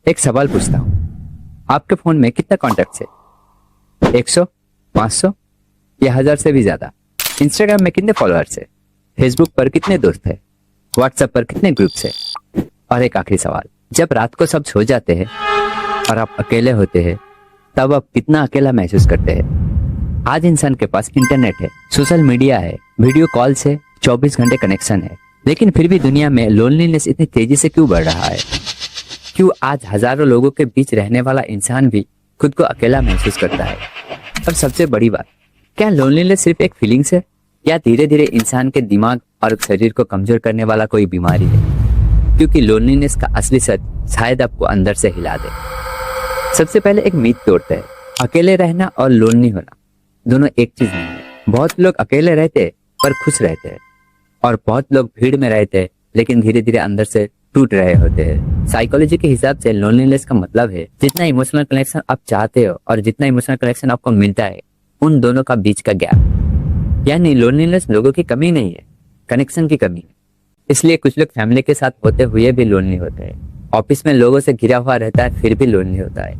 एक सवाल पूछता हूँ, आपके फोन में कितना कॉन्टेक्ट है? 100, 500 या 1000 से भी ज्यादा? इंस्टाग्राम में कितने फॉलोअर्स है? फेसबुक पर कितने दोस्त है? व्हाट्सएप पर कितने ग्रुप्स है? और एक आखिरी सवाल, जब रात को सब सो जाते हैं और आप अकेले होते हैं, तब आप कितना अकेला महसूस करते हैं? आज इंसान के पास इंटरनेट है, सोशल मीडिया है, वीडियो कॉल्स है, 24 घंटे कनेक्शन है, लेकिन फिर भी दुनिया में लोनलीनेस इतनी तेजी से क्यों बढ़ रहा है? क्यों आज हजारों लोगों के बीच रहने वाला इंसान भी खुद को अकेला महसूस करता है? और सबसे बड़ी बात, क्या लोनलीनेस सिर्फ एक फीलिंग्स है या धीरे धीरे इंसान के दिमाग और शरीर को कमजोर करने वाला कोई बीमारी है? क्योंकि लोनलीनेस का असली सच शायद आपको अंदर से हिला दे। सबसे पहले एक मीथ तोड़ते हैं, अकेले रहना और लोनली होना दोनों एक चीज नहीं है। बहुत लोग अकेले रहते पर खुश रहते हैं, और बहुत लोग भीड़ में रहते हैं लेकिन धीरे धीरे अंदर से टूट रहे होते हैं। साइकोलॉजी के हिसाब से लोनलीनेस का मतलब है जितना इमोशनल कनेक्शन आप चाहते हो और जितना इमोशनल कनेक्शन आपको मिलता है, उन दोनों का बीच का गैप। यानी लोनलीनेस लोगों की कमी नहीं है, कनेक्शन की कमी है। इसलिए कुछ लोग फैमिली के साथ होते हुए भी लोनली होते हैं, ऑफिस में लोगों से घिरा हुआ रहता है फिर भी लोनली होता है,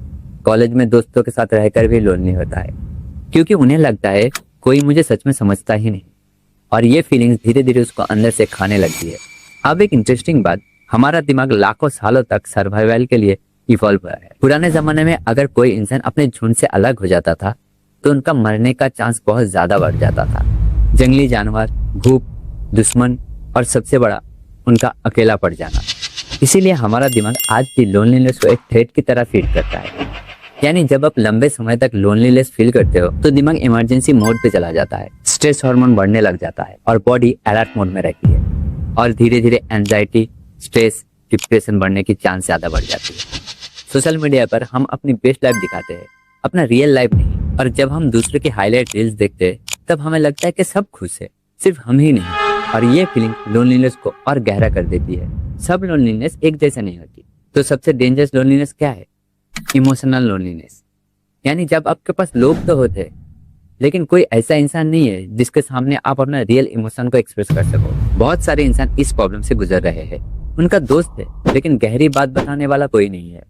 कॉलेज में दोस्तों के साथ रहकर भी लोनली होता है, क्योंकि उन्हें लगता है कोई मुझे सच में समझता ही नहीं, और ये फीलिंग्स धीरे धीरे उसको अंदर से खाने लगती है। अब एक इंटरेस्टिंग बात, हमारा दिमाग लाखों सालों तक सर्वाइवल के लिए इवॉल्व हुआ है। पुराने जमाने में अगर कोई इंसान अपने झुंड से अलग हो जाता था तो उनका मरने का चांस बहुत ज्यादा बढ़ जाता था। जंगली जानवर, भूख, दुश्मन और सबसे बड़ा उनका अकेला पड़ जाना। इसीलिए हमारा दिमाग आज भी लोनलीनेस को एक थ्रेट की तरह फीड करता है। यानी जब आप लंबे समय तक लोनलीनेस फील करते हो तो दिमाग इमरजेंसी मोड पे चला जाता है, स्ट्रेस हार्मोन बढ़ने लग जाता है और बॉडी अलर्ट मोड में रहती है, और धीरे धीरे एंजाइटी, स्ट्रेस, डिप्रेशन बढ़ने की चांस ज्यादा बढ़ जाती है। सोशल मीडिया पर हम अपनी बेस्ट लाइफ दिखाते हैं, अपना रियल लाइफ नहीं, और जब हम दूसरे के हाईलाइट रील्स देखते हैं तब हमें लगता है कि सब खुश है, सिर्फ हम ही नहीं, और ये फीलिंग लोनलीनेस को और गहरा कर देती है। सब लोनलीनेस एक जैसा नहीं होती। तो सबसे डेंजरस लोनलीनेस क्या है? Emotional loneliness. यानी जब आपके पास लोग तो होते हैं लेकिन कोई ऐसा इंसान नहीं है जिसके सामने आप अपना रियल इमोशन को एक्सप्रेस कर सको। बहुत सारे इंसान इस प्रॉब्लम से गुजर रहे हैं। उनका दोस्त है लेकिन गहरी बात बताने वाला कोई नहीं है,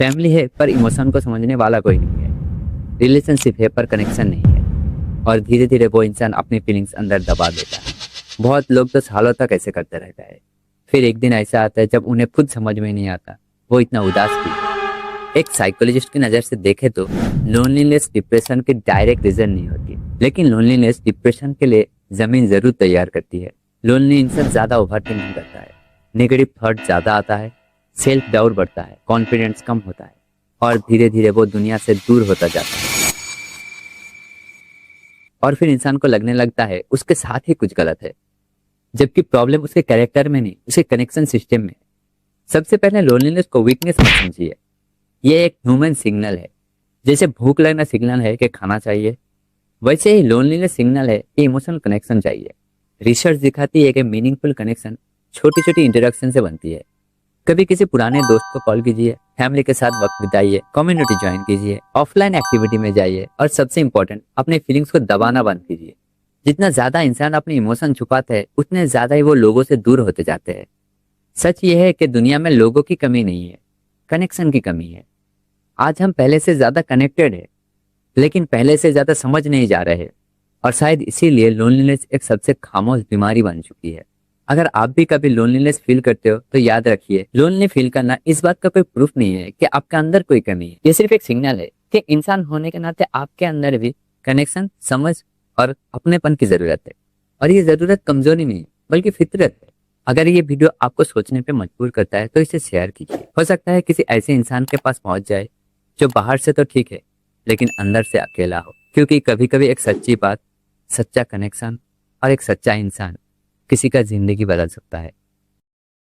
फैमिली है पर इमोशन को समझने वाला कोई नहीं है, रिलेशनशिप है पर कनेक्शन नहीं है, और धीरे धीरे वो इंसान अपनी फीलिंग्स अंदर दबा देता है। बहुत लोग तो सालों तक ऐसे करते रहता है, फिर एक दिन ऐसा आता है जब उन्हें खुद समझ में नहीं आता वो इतना उदास क्यों। एक साइकोलॉजिस्ट की नजर से देखे तो लोनलीनेस डिप्रेशन के डायरेक्ट रीजन नहीं होती, लेकिन लोनलीनेस डिप्रेशन के लिए जमीन जरूर तैयार करती है। लोनली इंसान ज्यादा ओवरथिंकिंग करता है, नेगेटिव थॉट ज्यादा आता है, सेल्फ डाउट बढ़ता है, कॉन्फिडेंस कम होता है, और धीरे धीरे वो दुनिया से दूर होता जाता है। और फिर इंसान को लगने लगता है उसके साथ ही कुछ गलत है, जबकि प्रॉब्लम उसके कैरेक्टर में नहीं, उसके कनेक्शन सिस्टम में। सबसे पहले लोनलीनेस को वीकनेस मत समझिए, ये एक ह्यूमन सिग्नल है। जैसे भूख लगना सिग्नल है कि खाना चाहिए, वैसे ही लोनलीनेस सिग्नल है कि इमोशनल कनेक्शन चाहिए। रिसर्च दिखाती है कि मीनिंगफुल कनेक्शन छोटी छोटी इंटरेक्शन से बनती है। कभी किसी पुराने दोस्त को कॉल कीजिए, फैमिली के साथ वक्त बिताइए, कम्युनिटी ज्वाइन कीजिए, ऑफलाइन एक्टिविटी में जाइए, और सबसे इंपॉर्टेंट, अपने फीलिंग्स को दबाना बंद कीजिए। जितना ज्यादा इंसान अपने इमोशन छुपाते हैं उतने ज्यादा ही वो लोगों से दूर होते जाते हैं। सच ये है कि दुनिया में लोगों की कमी नहीं है, कनेक्शन की कमी है। आज हम पहले से ज्यादा कनेक्टेड है लेकिन पहले से ज्यादा समझ नहीं जा रहे, और शायद इसीलिए लोनलीनेस एक सबसे खामोश बीमारी बन चुकी है। अगर आप भी कभी लोनलीनेस फील करते हो तो याद रखिए, लोनली फील करना इस बात का कोई प्रूफ नहीं है कि आपके अंदर कोई कमी है। ये सिर्फ एक सिग्नल है कि इंसान होने के नाते आपके अंदर भी कनेक्शन, समझ और अपनेपन की जरूरत है, और ये जरूरत कमजोरी नहीं बल्कि फितरत है। अगर ये वीडियो आपको सोचने पे मजबूर करता है तो इसे शेयर कीजिए, हो सकता है किसी ऐसे इंसान के पास पहुंच जाए जो बाहर से तो ठीक है लेकिन अंदर से अकेला हो। क्योंकि कभी कभी एक सच्ची बात, सच्चा कनेक्शन और एक सच्चा इंसान किसी का जिंदगी बदल सकता है।